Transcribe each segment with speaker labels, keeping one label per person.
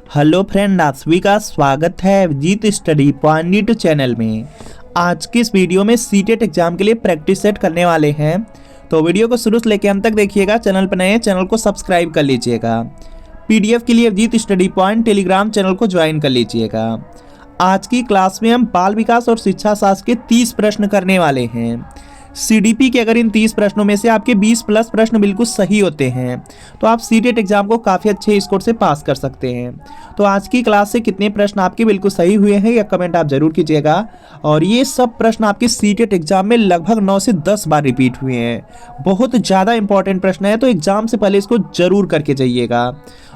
Speaker 1: Hello friend, आप सभी का स्वागत है विजीत स्टडी पॉइंट चैनल में। आज की इस वीडियो में सीटेट एग्जाम के लिए प्रैक्टिस सेट करने वाले हैं, तो वीडियो को शुरू से लेकर अंत तक देखिएगा। चैनल पर नए हैं, चैनल को सब्सक्राइब कर लीजिएगा। पीडीएफ के लिए Vijit study point Telegram channel को ज्वाइन कर लीजिएगा। आज की क्लास में हम बाल विकास और शिक्षा शास्त्र के 30 प्रश्न करने वाले हैं। सीडीपी के अगर इन 30 प्रश्नों में से आपके 20 प्लस प्रश्न बिल्कुल सही होते हैं तो आप सीटेट एग्जाम को काफ़ी अच्छे स्कोर से पास कर सकते हैं। तो आज की क्लास से कितने प्रश्न आपके बिल्कुल सही हुए हैं या कमेंट आप जरूर कीजिएगा। और ये सब प्रश्न आपके सीटेट एग्जाम में लगभग 9 से 10 बार रिपीट हुए हैं। बहुत ज़्यादा इंपॉर्टेंट प्रश्न है, तो एग्जाम से पहले इसको जरूर करके जाइएगा।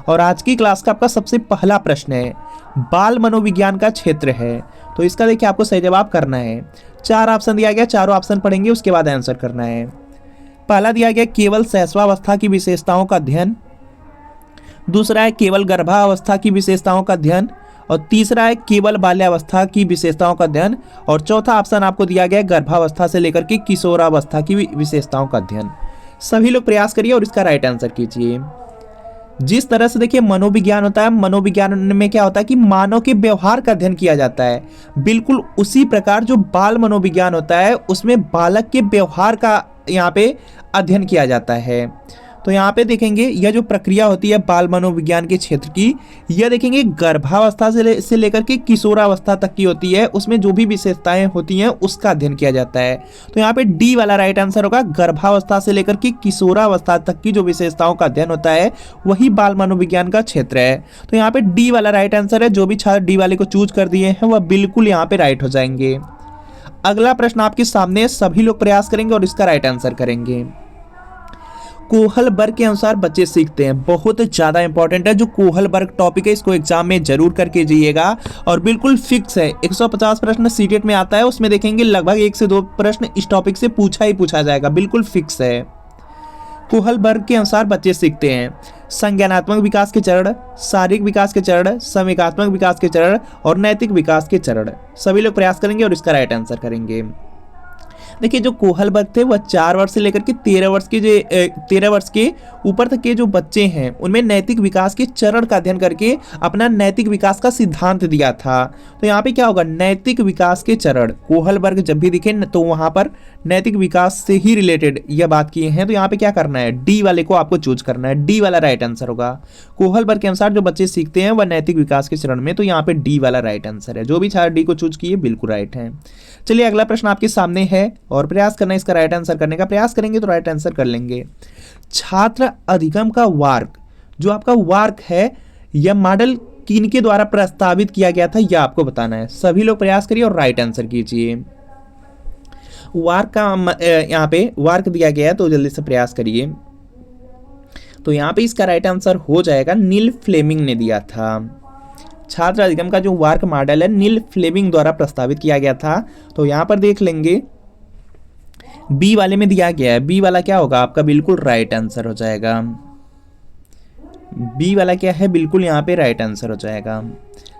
Speaker 1: और आज की क्लास का आपका सबसे पहला प्रश्न है, बाल मनोविज्ञान का क्षेत्र है, तो इसका देखिए आपको सही जवाब करना है। 4 ऑप्शन दिया गया, चारों ऑप्शन पढ़ेंगे, उसके बाद आंसर करना है। पहला दिया गया केवल शैशवावस्था की विशेषताओं का अध्ययन, दूसरा है केवल गर्भावस्था की विशेषताओं का अध्ययन, और तीसरा है केवल बाल्यावस्था की विशेषताओं का अध्ययन, और चौथा ऑप्शन आपको दिया गया गर्भावस्था से लेकर के किशोरावस्था की विशेषताओं का अध्ययन। सभी लोग प्रयास करिए और इसका राइट आंसर कीजिए। जिस तरह से देखिए मनोविज्ञान होता है, मनोविज्ञान में क्या होता है कि मानव के व्यवहार का अध्ययन किया जाता है, बिल्कुल उसी प्रकार जो बाल मनोविज्ञान होता है उसमें बालक के व्यवहार का यहाँ पे अध्ययन किया जाता है। तो यहाँ पे देखेंगे यह जो प्रक्रिया होती है बाल मनोविज्ञान के क्षेत्र की, यह देखेंगे गर्भावस्था से लेकर के किशोरावस्था तक की होती है। उसमें जो भी विशेषताएं होती हैं उसका अध्ययन किया जाता है। तो यहाँ पे डी वाला राइट आंसर होगा। गर्भावस्था से लेकर के किशोरावस्था तक की जो विशेषताओं का अध्ययन होता है वही बाल मनोविज्ञान का क्षेत्र है। तो यहाँ पे डी वाला राइट आंसर है। जो भी छात्र डी वाले को चूज कर दिए हैं वह बिल्कुल यहाँ पे राइट हो जाएंगे। अगला प्रश्न आपके सामने, सभी लोग प्रयास करेंगे और इसका राइट आंसर करेंगे। कोहल वर्ग के अनुसार बच्चे सीखते हैं, बहुत ज़्यादा इंपॉर्टेंट है। जो कोहल वर्ग टॉपिक है इसको एग्जाम में जरूर करके जाइएगा और बिल्कुल फिक्स है। 150 प्रश्न सीटेट में आता है, उसमें देखेंगे लगभग 1 से 2 प्रश्न इस टॉपिक से पूछा जाएगा, बिल्कुल फिक्स है। कोहल वर्ग के अनुसार बच्चे सीखते हैं संज्ञानात्मक विकास के चरण, शारीरिक विकास के चरण, संवेगात्मक विकास के चरण और नैतिक विकास के चरण। सभी लोग प्रयास करेंगे और इसका राइट आंसर करेंगे। देखिए जो कोहल वर्ग थे वह 4 वर्ष से लेकर के 13 वर्ष के ऊपर तक के जो बच्चे हैं उनमें नैतिक विकास के चरण का अध्ययन करके अपना नैतिक विकास का सिद्धांत दिया था। तो यहाँ पे क्या होगा, नैतिक विकास के चरण। कोहल वर्ग जब भी दिखे तो वहाँ पर नैतिक विकास से ही रिलेटेड यह बात किए हैं। तो यहाँ पे क्या करना है, डी वाले को आपको चूज करना है। डी वाला राइट आंसर होगा। कोहल वर्ग के अनुसार जो बच्चे सीखते हैं वह नैतिक विकास के चरण में, तो यहाँ पे डी वाला राइट आंसर है। जो भी छात्र डी को चूज किए बिल्कुल राइट है। चलिए अगला प्रश्न आपके सामने है और प्रयास करना है इसका राइट आंसर करने का। प्रयास करेंगे तो राइट आंसर कर लेंगे। छात्र अधिगम का वार्क, जो आपका वार्क है यह मॉडल किनके द्वारा प्रस्तावित किया गया था यह आपको बताना है। सभी लोग प्रयास करिए और राइट आंसर कीजिए। वार्क का यहाँ पे वार्क दिया गया है तो जल्दी से प्रयास करिए। तो यहाँ पे इसका राइट आंसर हो जाएगा, नील फ्लेमिंग ने दिया था। छात्र अधिगम का जो वार्क मॉडल है नील फ्लेमिंग द्वारा प्रस्तावित किया गया था। तो यहाँ पर देख लेंगे बी वाले में दिया गया है। बी वाला क्या होगा आपका, बिल्कुल राइट आंसर हो जाएगा। बी वाला क्या है, बिल्कुल यहाँ पे राइट आंसर हो जाएगा।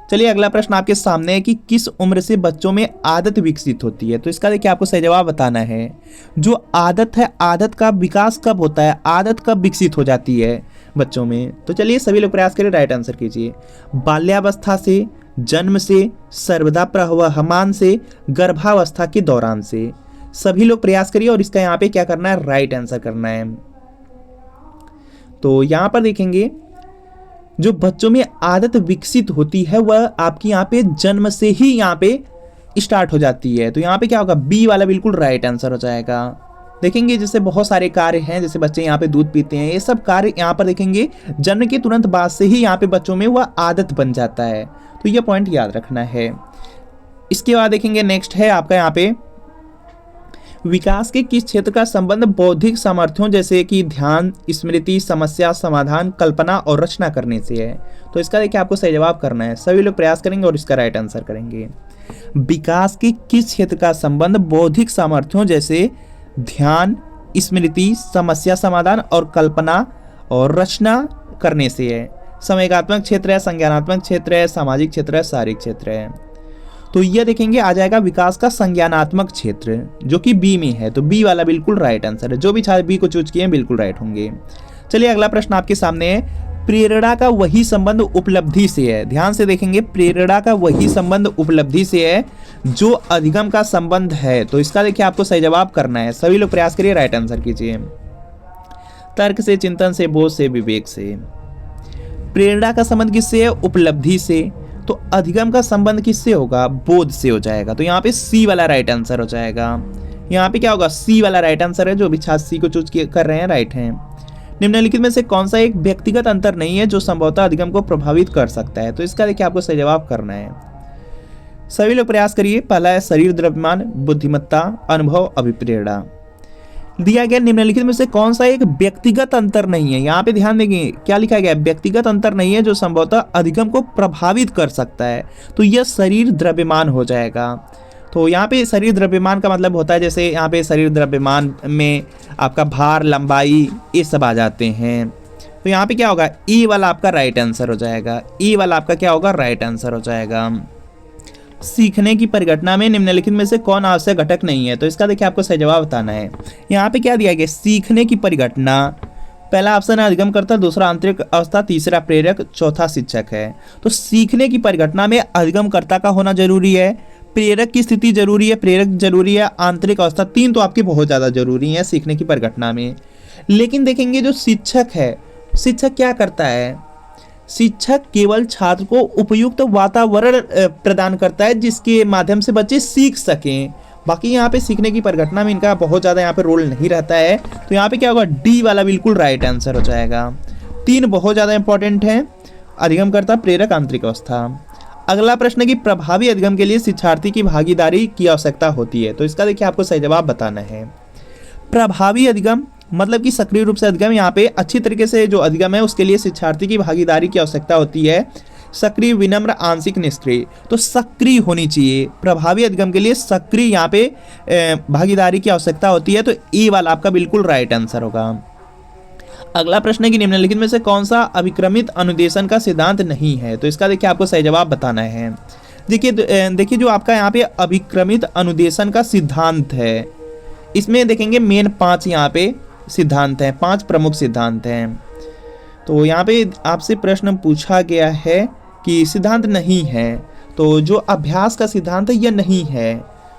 Speaker 1: चलिए अगला प्रश्न आपके सामने है कि किस उम्र से बच्चों में आदत विकसित होती है। तो इसका देखिए आपको सही जवाब बताना है। जो आदत है, आदत का विकास कब होता है, आदत कब विकसित हो जाती है बच्चों में। तो चलिए सभी लोग प्रयास करें, राइट आंसर कीजिए। बाल्यावस्था से, जन्म से, सर्वदा प्रवहमान से, गर्भावस्था के दौरान से। सभी लोग प्रयास करिए और इसका यहाँ पे क्या करना है, राइट आंसर करना है। तो यहाँ पर देखेंगे जो बच्चों में आदत विकसित होती है वह आपकी यहाँ पे जन्म से ही यहाँ पे स्टार्ट हो जाती है। तो यहाँ पे क्या होगा, बी वाला बिल्कुल राइट आंसर हो जाएगा। देखेंगे जैसे बहुत सारे कार्य हैं, जैसे बच्चे यहाँ पे दूध पीते हैं, ये सब कार्य यहाँ पर देखेंगे जन्म के तुरंत बाद से ही यहाँ पे बच्चों में वह आदत बन जाता है। तो यह पॉइंट याद रखना है। इसके बाद देखेंगे नेक्स्ट है आपका यहाँ पे विकास के किस क्षेत्र का संबंध बौद्धिक सामर्थ्यों जैसे कि ध्यान, स्मृति, समस्या समाधान, कल्पना और रचना करने से है। तो इसका देखिए आपको सही जवाब करना है। सभी लोग प्रयास करेंगे और इसका राइट आंसर करेंगे। विकास के किस क्षेत्र का संबंध बौद्धिक सामर्थ्यों जैसे ध्यान, स्मृति, समस्या समाधान और कल्पना और रचना करने से है। संवेगात्मक क्षेत्र है, संज्ञानात्मक क्षेत्र है, सामाजिक क्षेत्र है, शारीरिक क्षेत्र है। तो ये देखेंगे आ जाएगा विकास का संज्ञानात्मक क्षेत्र, जो कि बी में है। तो बी वाला बिल्कुल राइट आंसर है। जो भी छात्र बी को चूज किए हैं बिल्कुल राइट होंगे। चलिए अगला प्रश्न आपके सामने है, प्रेरणा का वही संबंध उपलब्धि से है। ध्यान से देखेंगे, प्रेरणा का वही संबंध उपलब्धि से है जो अधिगम का संबंध है। तो इसका देखिए आपको सही जवाब करना है। सभी लोग प्रयास करिए, राइट आंसर कीजिए। तर्क से, चिंतन से, बोध से, विवेक से। प्रेरणा का संबंध किससे है? उपलब्धि से। तो अधिगम का संबंध किससे होगा? बोध से हो जाएगा। तो यहाँ पे सी वाला राइट आंसर हो जाएगा। यहाँ पे क्या होगा? सी वाला राइट आंसर है। जो भी छात्र सी को चूज कर रहे हैं, राइट है। निम्नलिखित में से कौन सा एक व्यक्तिगत अंतर नहीं है जो संभवतः अधिगम को प्रभावित कर सकता है? तो इसका देखिए आपको सही जवाब करना है। सभी लोग प्रयास करिए। पहला है शरीर द्रव्यमान, बुद्धिमत्ता, अनुभव, अभिप्रेरणा। दिया गया निम्नलिखित में से कौन सा एक व्यक्तिगत अंतर नहीं है? यहाँ पे ध्यान देंगे क्या लिखा गया है? व्यक्तिगत अंतर नहीं है जो संभवतः अधिगम को प्रभावित कर सकता है। तो यह शरीर द्रव्यमान हो जाएगा। तो यहाँ पे शरीर द्रव्यमान का मतलब होता है, जैसे यहाँ पे शरीर द्रव्यमान में आपका भार, लंबाई, ये सब आ जाते हैं। तो यहाँ पे क्या होगा? ई वाला आपका राइट आंसर हो जाएगा। ई वाला आपका क्या होगा? राइट आंसर हो जाएगा। सीखने की परिघटना में निम्नलिखित में से कौन आवश्यक घटक नहीं है? तो इसका देखिए आपको सही जवाब बताना है। यहाँ पे क्या दिया गया? सीखने की परिघटना। पहला ऑप्शन है अधिगमकर्ता, दूसरा आंतरिक अवस्था, तीसरा प्रेरक, चौथा शिक्षक है। तो सीखने की परिघटना में अधिगमकर्ता का होना जरूरी है, प्रेरक की स्थिति जरूरी है, प्रेरक जरूरी है, आंतरिक अवस्था, तीन तो आपकी बहुत ज़्यादा जरूरी है सीखने की परिघटना में। लेकिन देखेंगे जो शिक्षक है, शिक्षक क्या करता है? शिक्षक केवल छात्र को उपयुक्त वातावरण प्रदान करता है जिसके माध्यम से बच्चे सीख सकें। बाकी यहाँ पे सीखने की परिघटना में इनका बहुत ज़्यादा यहाँ पे रोल नहीं रहता है। तो यहाँ पे क्या होगा? डी वाला बिल्कुल राइट आंसर हो जाएगा। तीन बहुत ज़्यादा इंपॉर्टेंट है, अधिगमकर्ता, प्रेरक, आंतरिक अवस्था। अगला प्रश्न है कि प्रभावी अधिगम के लिए शिक्षार्थी की भागीदारी की आवश्यकता होती है। तो इसका देखिए आपको सही जवाब बताना है। प्रभावी अधिगम मतलब कि सक्रिय रूप से अधिगम, यहाँ पे अच्छी तरीके से जो अधिगम है उसके लिए शिक्षार्थी की भागीदारी की आवश्यकता होती है। सक्रिय, विनम्र, आंशिक, निष्क्रिय। तो सक्रिय होनी चाहिए। प्रभावी अधिगम के लिए सक्रिय यहाँ पे भागीदारी की आवश्यकता होती है। तो ए वाला आपका बिल्कुल राइट आंसर होगा। अगला प्रश्न है कि निम्नलिखित में से कौन सा अभिक्रमित अनुदेशन का सिद्धांत नहीं है? तो इसका देखिए आपको सही जवाब बताना है। देखिए जो आपका यहाँ पे अभिक्रमित अनुदेशन का सिद्धांत है, इसमें देखेंगे मेन 5 यहाँ पे सिद्धांत हैं, 5 प्रमुख सिद्धांत हैं। तो यहाँ पे आपसे प्रश्न पूछा गया है कि सिद्धांत नहीं है, तो जो अभ्यास का सिद्धांत है यह नहीं है।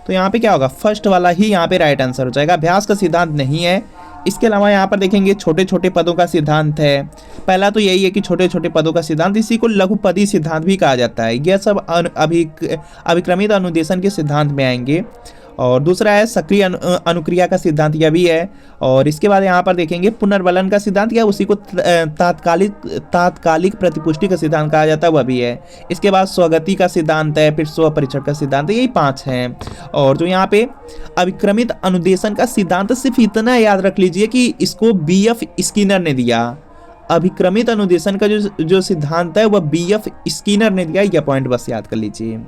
Speaker 1: तो यहाँ पे क्या होगा? फर्स्ट वाला ही यहाँ पे राइट आंसर हो जाएगा। अभ्यास का सिद्धांत नहीं है। इसके अलावा यहाँ पर देखेंगे छोटे छोटे पदों का सिद्धांत है। पहला तो यही है कि छोटे छोटे पदों का सिद्धांत, इसी को लघुपदी सिद्धांत भी कहा जाता है। यह सब अभिक्रमित अनुदेशन के सिद्धांत में आएंगे। और दूसरा है सक्रिय अनुक्रिया का सिद्धांत, यह भी है। और इसके बाद यहाँ पर देखेंगे पुनर्वलन का सिद्धांत, या उसी को तात्कालिक प्रतिपुष्टि का सिद्धांत कहा जाता है, वह भी है। इसके बाद स्वगति का सिद्धांत है, फिर स्व परीक्षण का सिद्धांत है। यही 5 हैं। और जो यहाँ पे अभिक्रमित अनुदेशन का सिद्धांत, सिर्फ इतना याद रख लीजिए कि इसको BF स्किनर ने दिया। अभिक्रमित अनुदेशन का जो सिद्धांत है वह BF स्किनर ने दिया। यह पॉइंट बस याद कर लीजिए।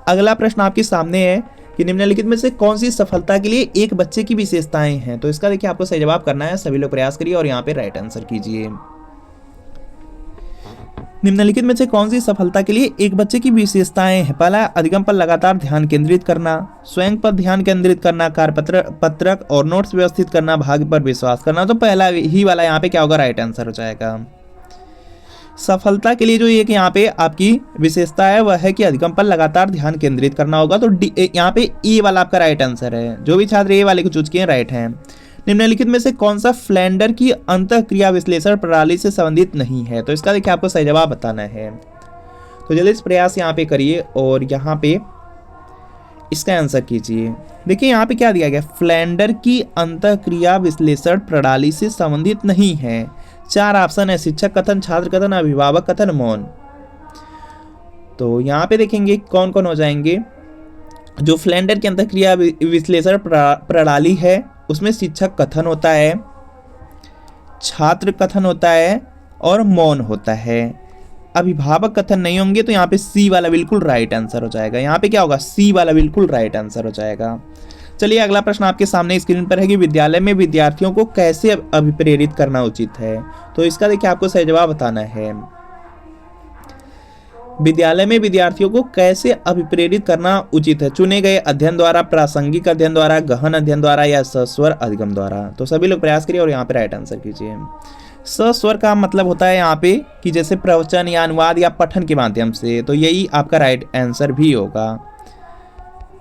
Speaker 1: अगला प्रश्न आपके सामने है कि निम्नलिखित में से कौन सी सफलता के लिए एक बच्चे की विशेषताएं हैं? तो इसका देखिए आपको सही जवाब करना है। सभी लोग प्रयास करिए और यहाँ पे राइट आंसर कीजिए। निम्नलिखित में से कौन सी सफलता के लिए एक बच्चे की विशेषताएं हैं? पहला, अधिगम पर लगातार ध्यान केंद्रित करना, स्वयं पर ध्यान केंद्रित करना, पत्रक और नोट्स व्यवस्थित करना, भाग्य पर विश्वास करना। तो पहला ही वाला यहाँ पे क्या होगा? राइट आंसर हो जाएगा। सफलता के लिए जो एक यहाँ पे आपकी विशेषता है वह है कि अधिगम पर लगातार ध्यान केंद्रित करना होगा। तो यहाँ पे ए वाला आपका राइट आंसर है। जो भी छात्र ए वाले को चूज किए राइट हैं। निम्नलिखित में से कौन सा फ्लैंडर की अंतःक्रिया विश्लेषण प्रणाली से संबंधित नहीं है? तो इसका देखिए आपको सही जवाब बताना है। तो जल्दी से प्रयास यहाँ पे करिए और यहाँ पे इसका आंसर कीजिए। देखिए यहाँ पे क्या दिया गया? फ्लैंडर की अंतःक्रिया विश्लेषण प्रणाली से संबंधित नहीं है। 4 ऑप्शन है, शिक्षक कथन, छात्र कथन, अभिभावक कथन, मौन। तो यहाँ पे देखेंगे कौन कौन हो जाएंगे। जो फ्लैंडर की अंतःक्रिया विश्लेषण प्रणाली है उसमें शिक्षक कथन होता है, छात्र कथन होता है और मौन होता है। अभिभावक कथन नहीं होंगे। तो यहाँ पे सी वाला बिल्कुल राइट आंसर हो जाएगा। यहाँ पे क्या होगा? सी वाला बिल्कुल राइट आंसर हो जाएगा। चलिए अगला प्रश्न आपके सामने स्क्रीन पर है कि विद्यालय में विद्यार्थियों को कैसे अभिप्रेरित करना उचित है? तो इसका देखिए आपको सही जवाब बताना है। विद्यालय में विद्यार्थियों को कैसे अभिप्रेरित करना उचित है? चुने गए अध्ययन द्वारा, प्रासंगिक अध्ययन द्वारा, गहन अध्ययन द्वारा या सस्वर अधिगम द्वारा। तो सभी लोग प्रयास करिए और यहाँ पे राइट आंसर कीजिए। सस्वर का मतलब होता है यहाँ पे कि जैसे प्रवचन या अनुवाद या पठन के माध्यम से, तो यही आपका राइट आंसर भी होगा।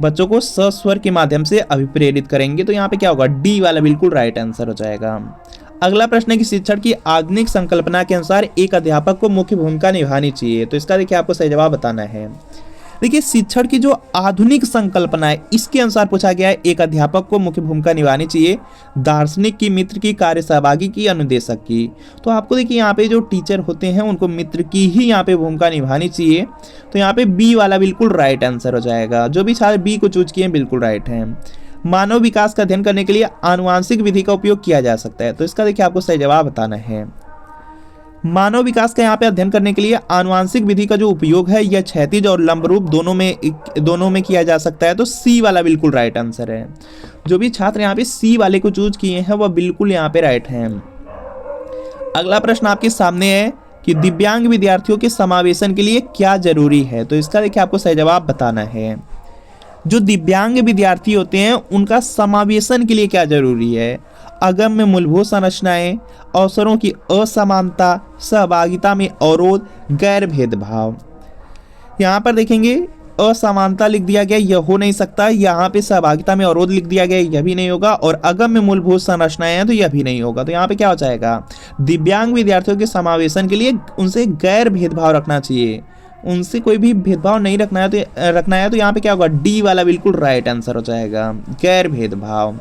Speaker 1: बच्चों को सस्वर के माध्यम से अभिप्रेरित करेंगे, तो यहाँ पे क्या होगा, डी वाला बिल्कुल राइट आंसर हो जाएगा। अगला प्रश्न है कि शिक्षण की आधुनिक संकल्पना के अनुसार एक अध्यापक को मुख्य भूमिका निभानी चाहिए, तो इसका देखिए आपको सही जवाब बताना है। देखिए शिक्षण की जो आधुनिक संकल्पना है इसके अनुसार पूछा गया है एक अध्यापक को मुख्य भूमिका निभानी चाहिए, दार्शनिक की, मित्र की, कार्य सहभागी की, अनुदेशक की। तो आपको देखिए यहाँ पे जो टीचर होते हैं उनको मित्र की ही यहाँ पे भूमिका निभानी चाहिए, तो यहाँ पे बी वाला बिल्कुल राइट आंसर हो जाएगा। जो भी छात्र बी को चूज किए बिल्कुल राइट है। मानव विकास का अध्ययन करने के लिए आनुवांशिक विधि का उपयोग किया जा सकता है, तो इसका देखिए आपको सही जवाब बताना है। मानव विकास का यहाँ पे अध्ययन करने के लिए आनुवांशिक विधि का जो उपयोग है यह क्षैतिज और लंब रूप दोनों में किया जा सकता है, तो सी वाला बिल्कुल राइट आंसर है। जो भी छात्र यहाँ पे सी वाले को चूज किए हैं वह बिल्कुल यहाँ पे राइट हैं। अगला प्रश्न आपके सामने है कि दिव्यांग विद्यार्थियों के समावेशन के लिए क्या जरूरी है, तो इसका देखिए आपको सही जवाब बताना है। जो दिव्यांग विद्यार्थी होते हैं उनका समावेशन के लिए क्या जरूरी है, अगम्य मूलभूत संरचनाएं, अवसरों की असमानता, सहभागिता में अवरोध, गैर भेदभाव। यहाँ पर देखेंगे असमानता लिख दिया गया, यह हो नहीं सकता। यहाँ पे सहभागिता में अवरोध लिख दिया गया, यह भी नहीं होगा। और अगम्य मूलभूत संरचनाएं हैं तो यह भी नहीं होगा। तो यहाँ पे क्या हो जाएगा, दिव्यांग विद्यार्थियों के समावेशन के लिए उनसे गैर भेदभाव रखना चाहिए, उनसे कोई भी भेदभाव नहीं रखना है। तो यहाँ पे क्या होगा, डी वाला बिल्कुल राइट आंसर हो जाएगा, गैर भेदभाव।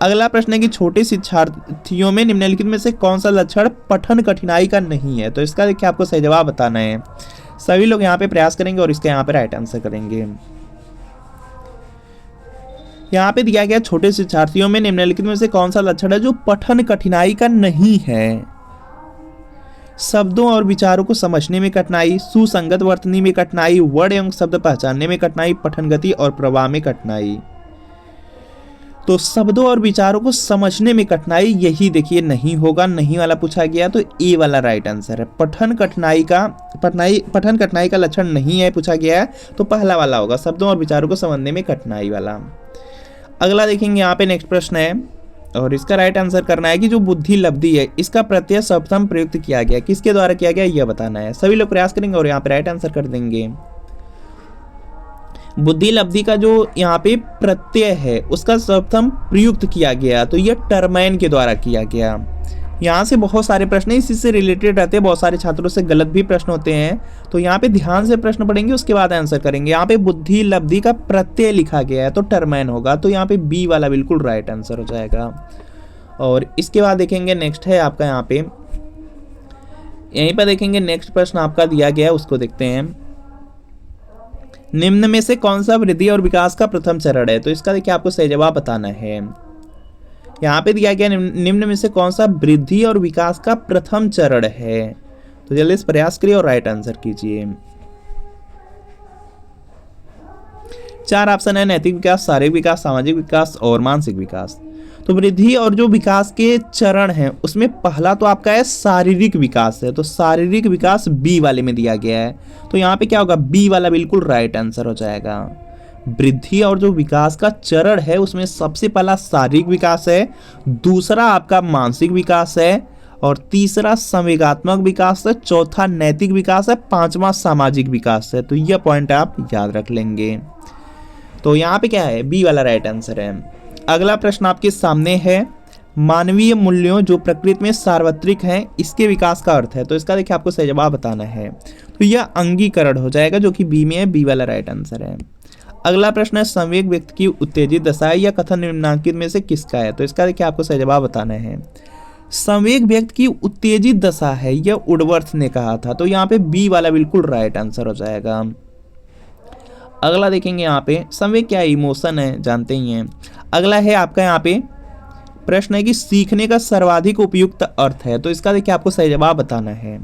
Speaker 1: अगला प्रश्न है कि छोटे शिक्षार्थियों में निम्नलिखित में से कौन सा लक्षण पठन कठिनाई का नहीं है, तो इसका देखिए आपको सही जवाब बताना है। सभी लोग यहाँ पे प्रयास करेंगे और इसका यहाँ पे राइट आंसर करेंगे। यहाँ पे दिया गया छोटे शिक्षार्थियों में निम्नलिखित में से कौन सा लक्षण है जो पठन कठिनाई का नहीं है। शब्दों और विचारों को समझने में कठिनाई, सुसंगत वर्तनी में कठिनाई, वर्ड एवं शब्द पहचानने में कठिनाई, पठन गति और प्रवाह में कठिनाई। तो शब्दों और विचारों को समझने में कठिनाई, यही देखिए नहीं होगा, नहीं वाला पूछा गया, तो ए वाला राइट आंसर है। पठन कठिनाई का लक्षण नहीं है पूछा गया है, तो पहला वाला होगा, शब्दों और विचारों को समझने में कठिनाई वाला। अगला देखेंगे यहाँ पे नेक्स्ट प्रश्न है और इसका राइट आंसर करना है कि जो बुद्धि लब्धि है इसका प्रत्यय सर्वप्रथम प्रयुक्त किया गया, किसके द्वारा किया गया यह बताना है। सभी लोग प्रयास करेंगे और यहाँ पे राइट आंसर कर देंगे। बुद्धि लब्धि का जो यहाँ पे प्रत्यय है उसका सर्वप्रथम प्रयुक्त किया गया, तो यह टर्मैन के द्वारा किया गया। यहाँ से बहुत सारे प्रश्न इसी से रिलेटेड रहते हैं, बहुत सारे छात्रों से गलत भी प्रश्न होते हैं, तो यहाँ पे ध्यान से प्रश्न पढ़ेंगे उसके बाद आंसर करेंगे। यहाँ पे बुद्धि लब्धि का प्रत्यय लिखा गया है तो टर्मैन होगा, तो यहाँ पे बी वाला बिल्कुल राइट आंसर हो जाएगा। और इसके बाद देखेंगे नेक्स्ट है आपका यहाँ पे, यहीं पर देखेंगे नेक्स्ट प्रश्न आपका दिया गया है, उसको देखते हैं। निम्न में से कौन सा वृद्धि और विकास का प्रथम चरण है, तो इसका देखिए आपको सही जवाब बताना है। यहाँ पे दिया गया निम्न में से कौन सा वृद्धि और विकास का प्रथम चरण है, तो जल्दी से प्रयास करिए और राइट आंसर कीजिए। 4 ऑप्शन है, नैतिक विकास, शारीरिक विकास, सामाजिक विकास और मानसिक विकास। तो वृद्धि और जो विकास के चरण हैं उसमें पहला तो आपका है शारीरिक विकास है, तो शारीरिक विकास बी वाले में दिया गया है, तो यहाँ पे क्या होगा, बी वाला बिल्कुल राइट आंसर हो जाएगा। वृद्धि और जो विकास का चरण है उसमें सबसे पहला शारीरिक विकास है, दूसरा आपका मानसिक विकास है, और तीसरा संवेगात्मक विकास है, चौथा नैतिक विकास है, पांचवा सामाजिक विकास है। तो यह पॉइंट आप याद रख लेंगे। तो यहाँ पे क्या है, बी वाला राइट आंसर है। अगला प्रश्न आपके सामने है, मानवीय मूल्यों जो प्रकृति में सार्वत्रिक हैं इसके विकास का अर्थ है, तो इसका देखिए आपको सही जवाब बताना है। तो यह अंगीकरण हो जाएगा जो कि बी में है, बी वाला राइट आंसर है। अगला प्रश्न है, संवेग व्यक्ति की उत्तेजित दशा है, यह कथन निम्नलिखित में से किसका है, तो इसका देखिए आपको सही जवाब बताना है। संवेग व्यक्ति की उत्तेजित दशा है, यह वुडवर्थ ने कहा था, तो यहाँ पे बी वाला बिल्कुल राइट आंसर हो जाएगा। अगला देखेंगे यहाँ पे, संवेग क्या इमोशन है, जानते ही हैं। अगला है आपका यहाँ पे प्रश्न है कि सीखने का सर्वाधिक उपयुक्त अर्थ है, तो इसका देखिए आपको सही जवाब बताना है।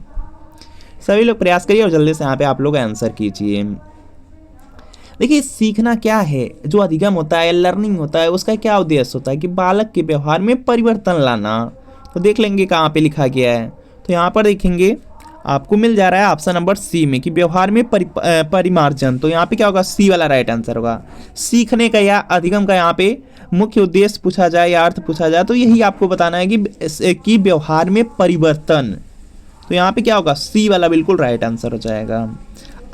Speaker 1: सभी लोग प्रयास करिए और जल्दी से यहाँ पे आप लोग आंसर कीजिए। देखिए सीखना क्या है, जो अधिगम होता है, लर्निंग होता है, उसका क्या उद्देश्य होता है कि बालक के व्यवहार में परिवर्तन लाना। तो देख लेंगे कहाँ पे लिखा गया है, तो यहाँ पर देखेंगे आपको मिल जा रहा है ऑप्शन नंबर सी में कि व्यवहार में परिमार्जन। तो यहाँ पे क्या होगा, सी वाला राइट आंसर होगा। सीखने का या अधिगम का यहाँ पे मुख्य उद्देश्य पूछा जाए या अर्थ पूछा जाए तो यही आपको बताना है कि व्यवहार में परिवर्तन। तो यहाँ पे क्या होगा, सी वाला बिल्कुल राइट आंसर हो जाएगा।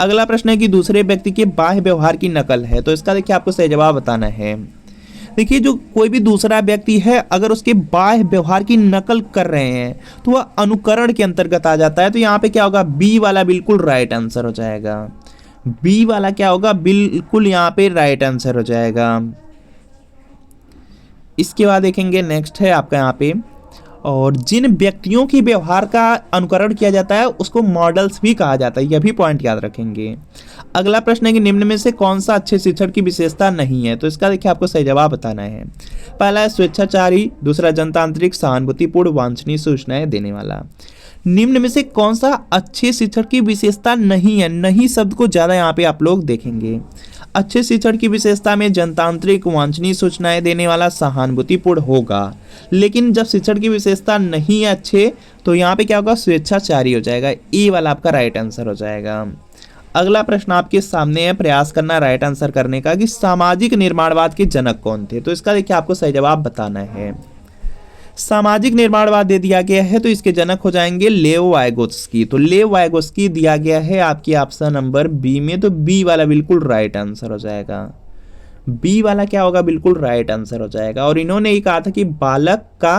Speaker 1: अगला प्रश्न है कि दूसरे व्यक्ति के बाह्य व्यवहार की नकल है। तो इसका देखिए आपको सही जवाब बताना है। देखिए जो कोई भी दूसरा व्यक्ति है अगर उसके बाह्य व्यवहार की नकल कर रहे हैं तो वह अनुकरण के अंतर्गत आ जाता है। तो यहाँ पे क्या होगा, बी वाला बिल्कुल राइट आंसर हो जाएगा। बी वाला क्या होगा, बिल्कुल यहाँ पे राइट आंसर हो जाएगा। इसके बाद देखेंगे नेक्स्ट है आपका यहाँ पे, और जिन व्यक्तियों के व्यवहार का अनुकरण किया जाता है उसको मॉडल्स भी कहा जाता है। यह भी पॉइंट याद रखेंगे। अगला प्रश्न है कि निम्न में से कौन सा अच्छे शिक्षण की विशेषता नहीं है। तो इसका देखिए आपको सही जवाब बताना है। पहला है स्वेच्छाचारी, दूसरा जनतांत्रिक, सहानुभूतिपूर्ण, वांछनीय सूचनाएं देने वाला। निम्न में से कौन सा अच्छे शिक्षण की विशेषता नहीं है। नहीं शब्द को ज्यादा यहाँ पे आप लोग देखेंगे। अच्छे शिक्षण की विशेषता में जनतांत्रिक, वांछनीय सूचनाएं देने वाला, सहानुभूतिपूर्ण होगा। लेकिन जब शिक्षण की विशेषता नहीं है अच्छे तो यहाँ पे क्या होगा, स्वेच्छाचारी हो जाएगा। ए वाला आपका राइट आंसर हो जाएगा। अगला प्रश्न आपके सामने है, प्रयास करना राइट आंसर करने का, कि सामाजिक निर्माणवाद के जनक कौन थे। तो इसका देखिए आपको सही जवाब बताना है। सामाजिक निर्माणवाद दे दिया गया है तो इसके जनक हो जाएंगे लेव वाइगोत्स्की। तो लेव वाइगोत्स्की दिया गया है आपकी ऑप्शन नंबर बी में। तो बी वाला बिल्कुल राइट आंसर हो जाएगा। बी वाला क्या होगा, बिल्कुल राइट आंसर हो जाएगा। और इन्होंने ये कहा था कि बालक का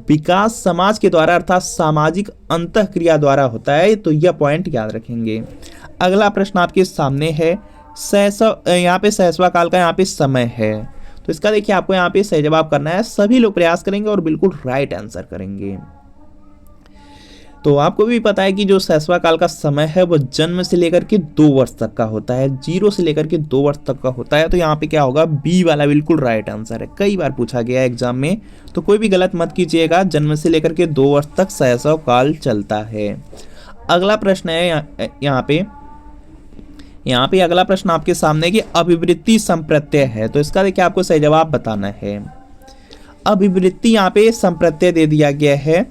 Speaker 1: विकास समाज के द्वारा अर्थात सामाजिक अंतःक्रिया द्वारा होता है। तो यह पॉइंट याद रखेंगे। अगला प्रश्न आपके सामने है, यहाँ पे शैशव काल का यहाँ पे समय है। तो इसका देखिए आपको यहाँ पे सही जवाब करना है। सभी लोग प्रयास करेंगे और बिल्कुल राइट आंसर करेंगे। तो आपको भी पता है कि जो शैशव काल का समय है वो जन्म से लेकर के 2 वर्ष तक का होता है, 0 से लेकर के 2 वर्ष तक का होता है। तो यहाँ पे क्या होगा, बी वाला बिल्कुल राइट आंसर है। कई बार पूछा गया है एग्जाम में, तो कोई भी गलत मत कीजिएगा। जन्म से लेकर के 2 वर्ष तक शैशव काल चलता है। अगला प्रश्न है यहाँ पे अगला प्रश्न आपके सामने कि अभिवृत्ति संप्रत्यय है। तो इसका देखिए आपको सही जवाब बताना है। अभिवृत्ति यहाँ पे संप्रत्यय दे दिया गया है।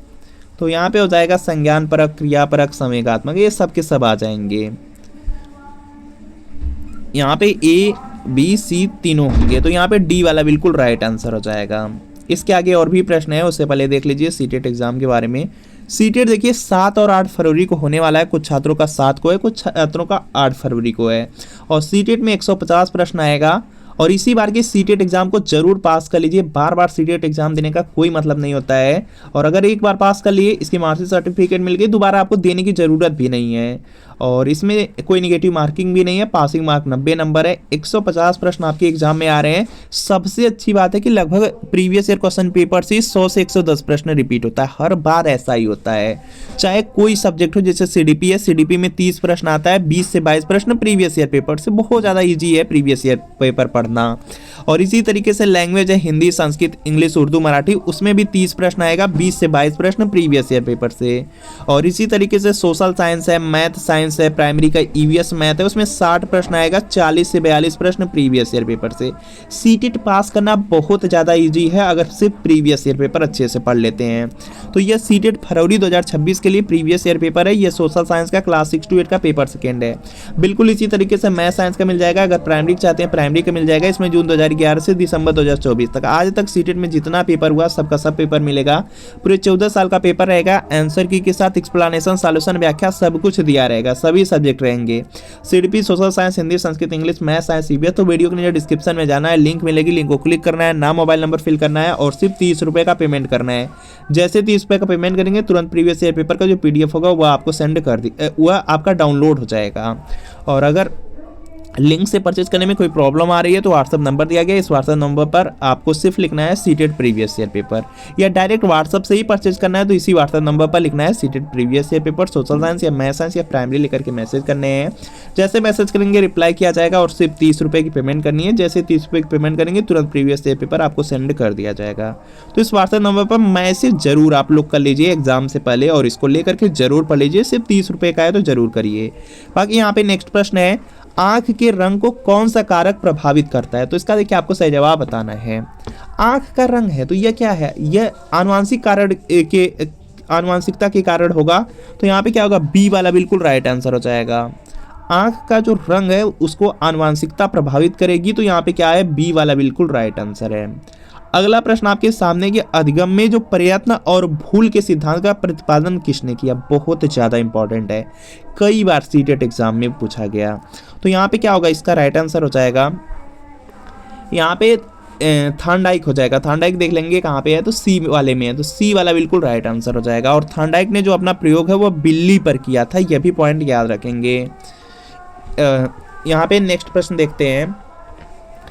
Speaker 1: तो यहाँ पे हो जाएगा संज्ञान परक, क्रियापरक, संवेगात्मक, ये सब के सब आ जाएंगे। यहाँ पे ए बी सी तीनों होंगे। तो यहाँ पे डी वाला बिल्कुल राइट आंसर हो जाएगा। इसके आगे और भी प्रश्न है, उससे पहले देख लीजिए सीटेट एग्जाम के बारे में। सीटेट देखिए 7 और 8 फरवरी को होने वाला है। कुछ छात्रों का 7 को है, कुछ छात्रों का 8 फरवरी को है। और सीटेट में 150 प्रश्न आएगा। और इसी बार के सीटेट एग्जाम को जरूर पास कर लीजिए। बार बार सीटेट एग्जाम देने का कोई मतलब नहीं होता है। और अगर एक बार पास कर लिए, इसकी मार्कशीट सर्टिफिकेट मिल गई, दोबारा आपको देने की जरूरत भी नहीं है। और इसमें कोई निगेटिव मार्किंग भी नहीं है। पासिंग मार्क 90 नंबर है। 150 प्रश्न आपके एग्जाम में आ रहे हैं। सबसे अच्छी बात है कि लगभग प्रीवियस ईयर क्वेश्चन पेपर से 100 से 110 प्रश्न रिपीट होता है। हर बार ऐसा ही होता है, चाहे कोई सब्जेक्ट हो। जैसे सीडीपी है, सीडीपी में 30 प्रश्न आता है, 20 से 22 प्रश्न प्रीवियस ईयर पेपर से। बहुत ज़्यादा ईजी है प्रीवियस ईयर पेपर पढ़ना। और इसी तरीके से लैंग्वेज है, हिंदी, संस्कृत, इंग्लिश, उर्दू, मराठी, उसमें भी 30 प्रश्न आएगा, 20 से 22 प्रश्न प्रीवियस ईयर पेपर से। और इसी तरीके से सोशल साइंस है, मैथ साइंस है, प्राइमरी का ईवीएस मैथ है, उसमें 60 प्रश्न आएगा, 40 से 42 प्रश्न प्रीवियस ईयर पेपर से। सीटेट पास करना बहुत ज़्यादा इजी है अगर सिर्फ प्रीवियस ईयर पेपर अच्छे से पढ़ लेते हैं। तो यह सीटेट फरवरी 2026 के लिए प्रीवियस ईयर पेपर है। यह सोशल साइंस का क्लास 6 to 8 का पेपर सेकेंड है। बिल्कुल इसी तरीके से मैथ साइंस का मिल जाएगा। अगर प्राइमरी चाहते हैं प्राइमरी का मिल जाएगा। इसमें जून 2011 से दिसंबर 2024 तक आज तक सीटेट में जितना पेपर हुआ सबका सब पेपर मिलेगा। पूरे 14 साल का पेपर रहेगा। आंसर की के साथ एक्सप्लेनेशन, सॉल्यूशन, व्याख्या सब कुछ दिया रहेगा। सभी सब्जेक्ट रहेंगे, CDP, social science, Hindi, Sanskrit, English, math, science, EVS. तो वीडियो के नीचे डिस्क्रिप्शन में जाना है, लिंक मिलेगी, लिंक को क्लिक करना है, नाम, मोबाइल नंबर फिल करना है और सिर्फ 30 रुपये का पेमेंट करना है। जैसे 30 रुपये का पेमेंट करेंगे तुरंत प्रीवियस ईयर पेपर का जो पीडीएफ होगा वह आपको सेंड कर दी, वह आपका डाउनलोड हो जाएगा। और अगर लिंक से परचेज करने में कोई प्रॉब्लम आ रही है तो व्हाट्सअप नंबर दिया गया है। इस व्हाट्सअप नंबर पर आपको सिर्फ लिखना है सीटेट प्रीवियस ईयर पेपर, या डायरेक्ट व्हाट्सअप से ही परचेज करना है तो इसी व्हाट्सअप नंबर पर लिखना है CTET previous year paper, social science या मैथ साइंस या प्राइमरी लेकर के मैसेज करने हैं। जैसे मैसेज करेंगे रिप्लाई किया जाएगा और सिर्फ 30 रुपये की पेमेंट करनी है। जैसे 30 रुपये की पेमेंट करेंगे तुरंत प्रीवियस ईयर पेपर आपको सेंड कर दिया जाएगा। तो इस व्हाट्सएप नंबर पर मैसेज जरूर आप लोग कर लीजिए एग्जाम से पहले और इसको लेकर के जरूर पढ़ लीजिए। सिर्फ 30 रुपये का है तो जरूर करिए। बाकी यहाँ पे नेक्स्ट प्रश्न है, आंख के रंग को कौन सा कारक प्रभावित करता है। तो इसका देखिए आपको सही जवाब बताना है। आंख का रंग है तो यह क्या है, यह आनुवंशिक कारण आनुवंशिकता के कारण होगा, तो यहाँ पे क्या होगा, बी वाला बिल्कुल राइट आंसर हो जाएगा। आंख का जो रंग है उसको आनुवंशिकता प्रभावित करेगी, तो यहाँ पे क्या है, बी वाला बिल्कुल राइट आंसर है। अगला प्रश्न आपके सामने कि अधिगम में जो प्रयत्न और भूल के सिद्धांत का प्रतिपादन किसने किया, बहुत ज़्यादा इंपॉर्टेंट है, कई बार सीटेट एग्जाम में पूछा गया। तो यहाँ पे क्या होगा, इसका राइट आंसर हो जाएगा यहाँ पे थॉर्नडाइक हो जाएगा। थॉर्नडाइक देख लेंगे कहाँ पे है, तो सी वाले में है, तो सी वाला बिल्कुल राइट आंसर हो जाएगा। और थॉर्नडाइक ने जो अपना प्रयोग है वो बिल्ली पर किया था, यह भी पॉइंट याद रखेंगे। यहाँ पे नेक्स्ट प्रश्न देखते हैं।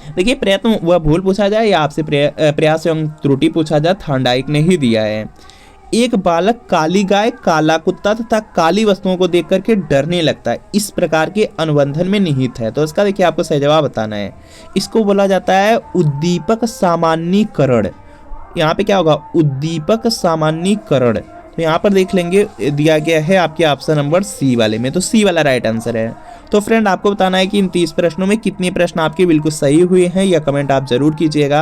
Speaker 1: देखिए, प्रयत्न व भूल पूछा जाए या आपसे प्रयास एवं त्रुटि पूछा जाए, थॉर्नडाइक ने ही दिया है। एक बालक काली गाय, काला कुत्ता तथा काली वस्तुओं को देख करके डरने लगता है, इस प्रकार के अनुबंधन में निहित है। तो इसका देखिए आपको सही जवाब बताना है। इसको बोला जाता है उद्दीपक सामान्यीकरण। यहाँ पे क्या होगा, उद्दीपक सामान्यीकरण। तो यहाँ पर देख लेंगे दिया गया है आपके ऑप्शन नंबर सी वाले में, तो सी वाला राइट आंसर है। तो फ्रेंड, आपको बताना है कि इन 30 प्रश्नों में कितने प्रश्न आपके बिल्कुल सही हुए हैं, या कमेंट आप जरूर कीजिएगा।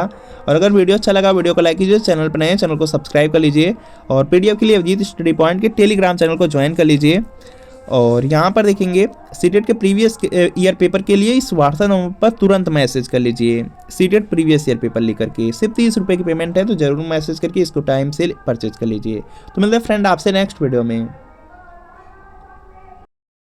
Speaker 1: और अगर वीडियो अच्छा लगा, वीडियो को लाइक कीजिए, चैनल पर नए चैनल को सब्सक्राइब कर लीजिए, और पीडीएफ के लिए अभिजीत स्टडी पॉइंट के टेलीग्राम चैनल को ज्वाइन कर लीजिए। और यहाँ पर देखेंगे सीटेट के प्रीवियस ईयर पेपर के लिए इस व्हाट्सएप नंबर पर तुरंत मैसेज कर लीजिए, सीटेट प्रीवियस ईयर पेपर लिख करके। सिर्फ 30 रुपये की पेमेंट है, तो जरूर मैसेज करके इसको टाइम से परचेज कर लीजिए। तो मिलते हैं फ्रेंड आपसे नेक्स्ट वीडियो में।